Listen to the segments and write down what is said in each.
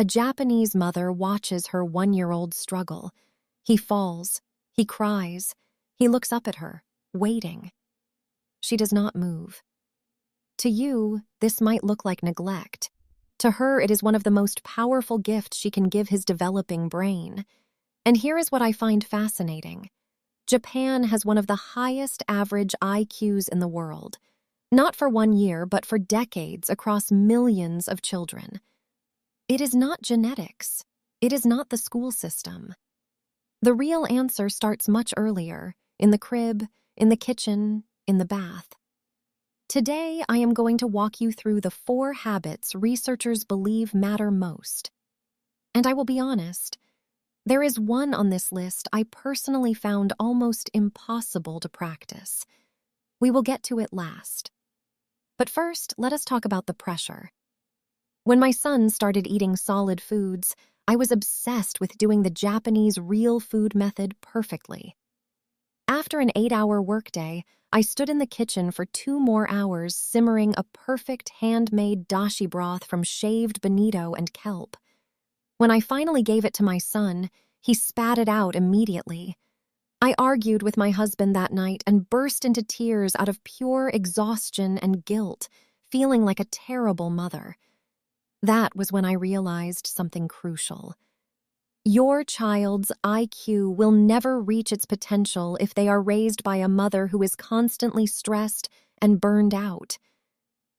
A Japanese mother watches her 1-year-old struggle. He falls, he cries, he looks up at her, waiting. She does not move. To you, this might look like neglect. To her, it is one of the most powerful gifts she can give his developing brain. And here is what I find fascinating. Japan has one of the highest average IQs in the world. Not for 1 year, but for decades across millions of children. It is not genetics. It is not the school system. The real answer starts much earlier, in the crib, in the kitchen, in the bath. Today, I am going to walk you through the 4 habits researchers believe matter most. And I will be honest, there is one on this list I personally found almost impossible to practice. We will get to it last. But first, let us talk about the pressure. When my son started eating solid foods, I was obsessed with doing the Japanese real food method perfectly. After an 8-hour workday, I stood in the kitchen for 2 more hours simmering a perfect handmade dashi broth from shaved bonito and kelp. When I finally gave it to my son, he spat it out immediately. I argued with my husband that night and burst into tears out of pure exhaustion and guilt, feeling like a terrible mother. That was when I realized something crucial. Your child's IQ will never reach its potential if they are raised by a mother who is constantly stressed and burned out.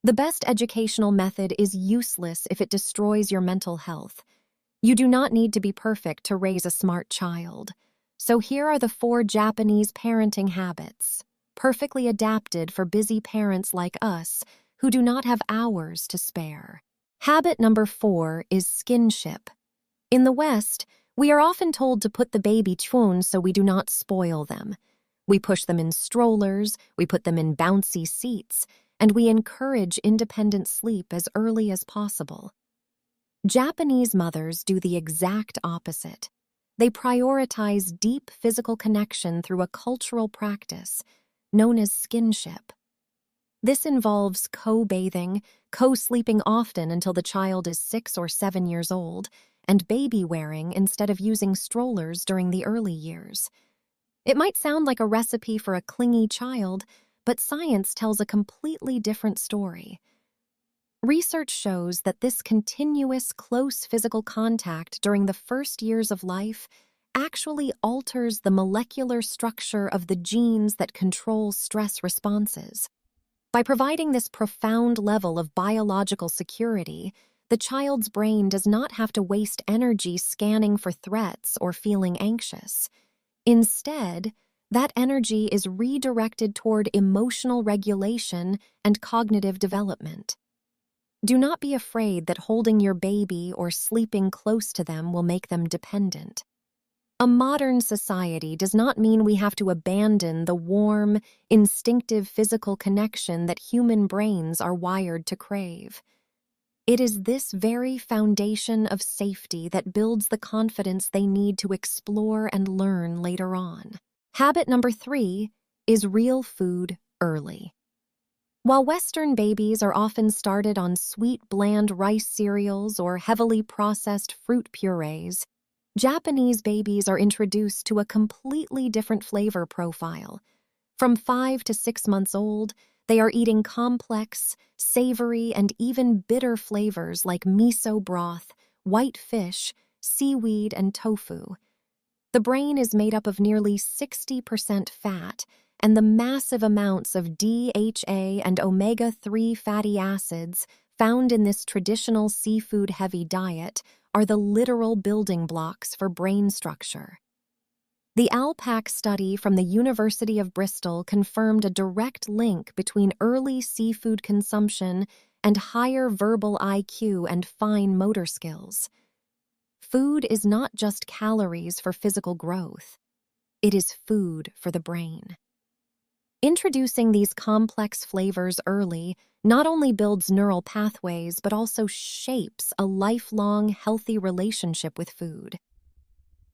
The best educational method is useless if it destroys your mental health. You do not need to be perfect to raise a smart child. So here are the 4 Japanese parenting habits, perfectly adapted for busy parents like us who do not have hours to spare. Habit number 4 is skinship. In the West, we are often told to put the baby chun so we do not spoil them. We push them in strollers, we put them in bouncy seats, and we encourage independent sleep as early as possible. Japanese mothers do the exact opposite. They prioritize deep physical connection through a cultural practice known as skinship. This involves co-bathing, co-sleeping often until the child is 6 or 7 years old, and baby wearing instead of using strollers during the early years. It might sound like a recipe for a clingy child, but science tells a completely different story. Research shows that this continuous close physical contact during the first years of life actually alters the molecular structure of the genes that control stress responses. By providing this profound level of biological security, the child's brain does not have to waste energy scanning for threats or feeling anxious. Instead, that energy is redirected toward emotional regulation and cognitive development. Do not be afraid that holding your baby or sleeping close to them will make them dependent. A modern society does not mean we have to abandon the warm, instinctive physical connection that human brains are wired to crave. It is this very foundation of safety that builds the confidence they need to explore and learn later on. Habit number 3 is real food early. While Western babies are often started on sweet, bland rice cereals or heavily processed fruit purees, Japanese babies are introduced to a completely different flavor profile. From 5 to 6 months old, they are eating complex, savory, and even bitter flavors like miso broth, white fish, seaweed, and tofu. The brain is made up of nearly 60% fat, and the massive amounts of DHA and omega-3 fatty acids found in this traditional seafood-heavy diet are the literal building blocks for brain structure. The ALPAC study from the University of Bristol confirmed a direct link between early seafood consumption and higher verbal IQ and fine motor skills. Food is not just calories for physical growth. It is food for the brain. Introducing these complex flavors early not only builds neural pathways but also shapes a lifelong, healthy relationship with food.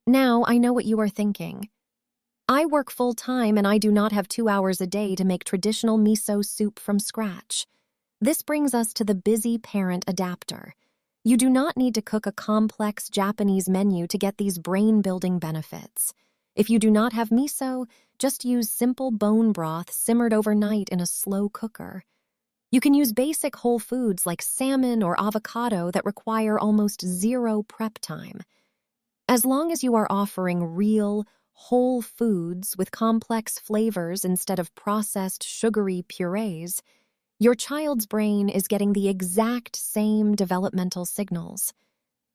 Now, I know what you are thinking. I work full-time and I do not have 2 hours a day to make traditional miso soup from scratch. This brings us to the busy parent adapter. You do not need to cook a complex Japanese menu to get these brain-building benefits. If you do not have miso, just use simple bone broth simmered overnight in a slow cooker. You can use basic whole foods like salmon or avocado that require almost zero prep time. As long as you are offering real, whole foods with complex flavors instead of processed, sugary purees, your child's brain is getting the exact same developmental signals.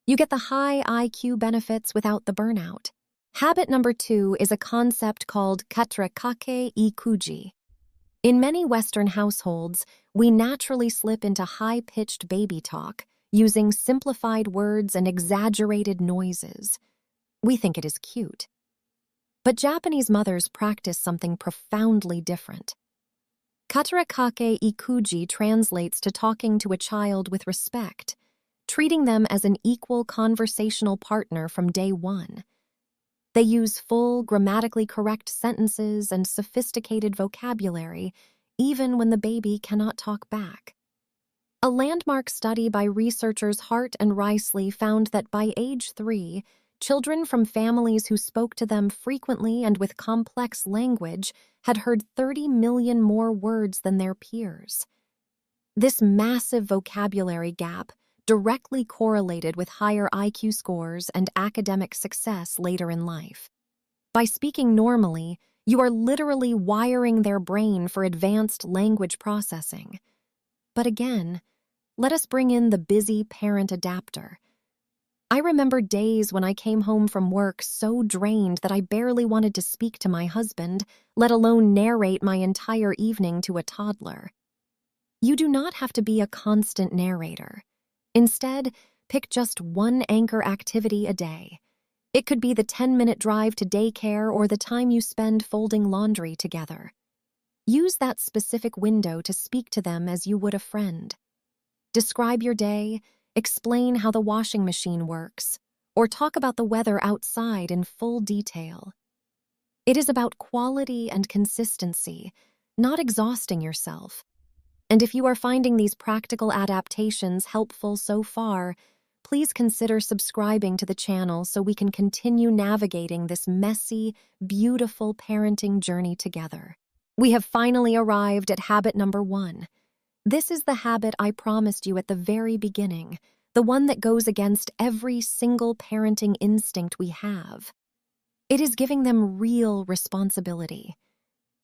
You get the high IQ benefits without the burnout. Habit number 2 is a concept called Katarikake Iikuji. In many Western households, we naturally slip into high-pitched baby talk, using simplified words and exaggerated noises. We think it is cute. But Japanese mothers practice something profoundly different. Katarikake Iikuji translates to talking to a child with respect, treating them as an equal conversational partner from day one. They use full, grammatically correct sentences and sophisticated vocabulary, even when the baby cannot talk back. A landmark study by researchers Hart and Risley found that by age 3, children from families who spoke to them frequently and with complex language had heard 30 million more words than their peers. This massive vocabulary gap directly correlated with higher IQ scores and academic success later in life. By speaking normally, you are literally wiring their brain for advanced language processing. But again, let us bring in the busy parent adapter. I remember days when I came home from work so drained that I barely wanted to speak to my husband, let alone narrate my entire evening to a toddler. You do not have to be a constant narrator. Instead, pick just one anchor activity a day. It could be the 10-minute drive to daycare or the time you spend folding laundry together. Use that specific window to speak to them as you would a friend. Describe your day, explain how the washing machine works, or talk about the weather outside in full detail. It is about quality and consistency, not exhausting yourself. And if you are finding these practical adaptations helpful so far, please consider subscribing to the channel so we can continue navigating this messy, beautiful parenting journey together. We have finally arrived at habit number 1. This is the habit I promised you at the very beginning, the one that goes against every single parenting instinct we have. It is giving them real responsibility.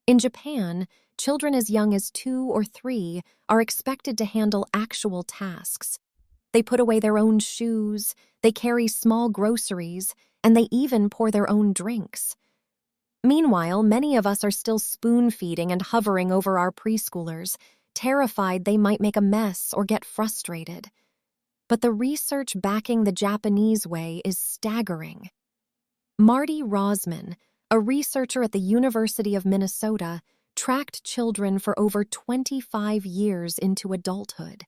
In Japan, children as young as 2 or 3 are expected to handle actual tasks. They put away their own shoes, they carry small groceries, and they even pour their own drinks. Meanwhile, many of us are still spoon-feeding and hovering over our preschoolers, terrified they might make a mess or get frustrated. But the research backing the Japanese way is staggering. Marty Rosman, a researcher at the University of Minnesota, tracked children for over 25 years into adulthood.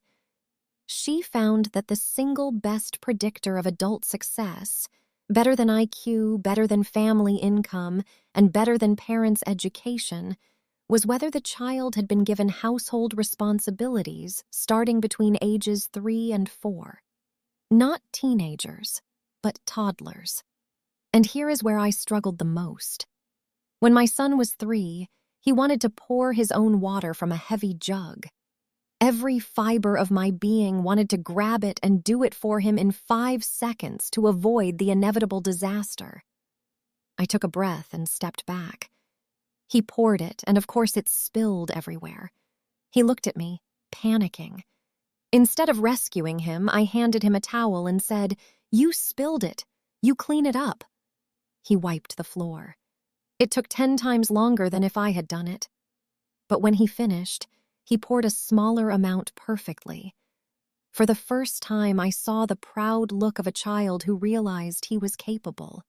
She found that the single best predictor of adult success, better than IQ, better than family income, and better than parents' education, was whether the child had been given household responsibilities starting between ages 3 and 4. Not teenagers, but toddlers. And here is where I struggled the most. When my son was 3, he wanted to pour his own water from a heavy jug. Every fiber of my being wanted to grab it and do it for him in 5 seconds to avoid the inevitable disaster. I took a breath and stepped back. He poured it, and of course it spilled everywhere. He looked at me, panicking. Instead of rescuing him, I handed him a towel and said, "You spilled it. You clean it up." He wiped the floor. It took 10 times longer than if I had done it. But when he finished, he poured a smaller amount perfectly. For the first time, I saw the proud look of a child who realized he was capable.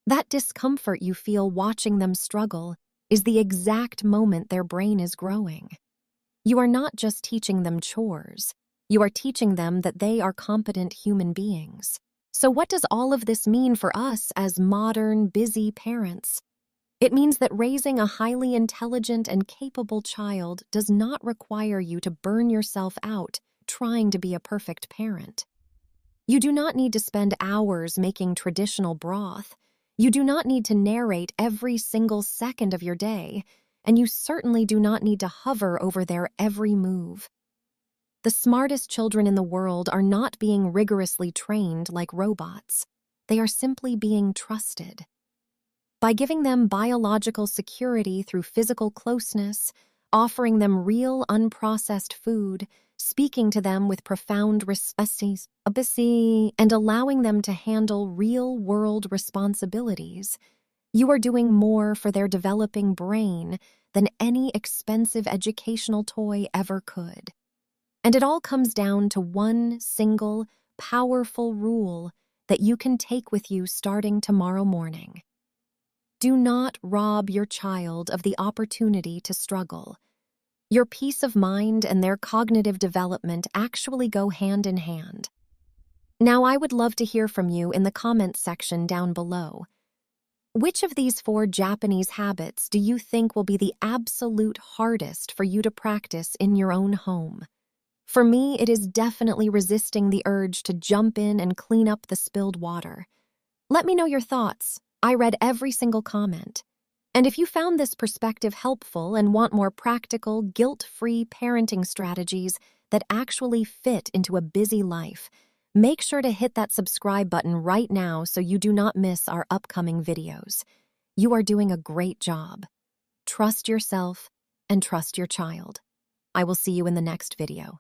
That discomfort you feel watching them struggle is the exact moment their brain is growing. You are not just teaching them chores. You are teaching them that they are competent human beings. So what does all of this mean for us as modern, busy parents? It means that raising a highly intelligent and capable child does not require you to burn yourself out trying to be a perfect parent. You do not need to spend hours making traditional broth. You do not need to narrate every single second of your day, and you certainly do not need to hover over their every move. The smartest children in the world are not being rigorously trained like robots. They are simply being trusted. By giving them biological security through physical closeness, offering them real unprocessed food, speaking to them with profound respect, and allowing them to handle real-world responsibilities, you are doing more for their developing brain than any expensive educational toy ever could. And it all comes down to one single, powerful rule that you can take with you starting tomorrow morning. Do not rob your child of the opportunity to struggle. Your peace of mind and their cognitive development actually go hand in hand. Now, I would love to hear from you in the comments section down below. Which of these 4 Japanese habits do you think will be the absolute hardest for you to practice in your own home? For me, it is definitely resisting the urge to jump in and clean up the spilled water. Let me know your thoughts. I read every single comment. And if you found this perspective helpful and want more practical, guilt-free parenting strategies that actually fit into a busy life, make sure to hit that subscribe button right now so you do not miss our upcoming videos. You are doing a great job. Trust yourself and trust your child. I will see you in the next video.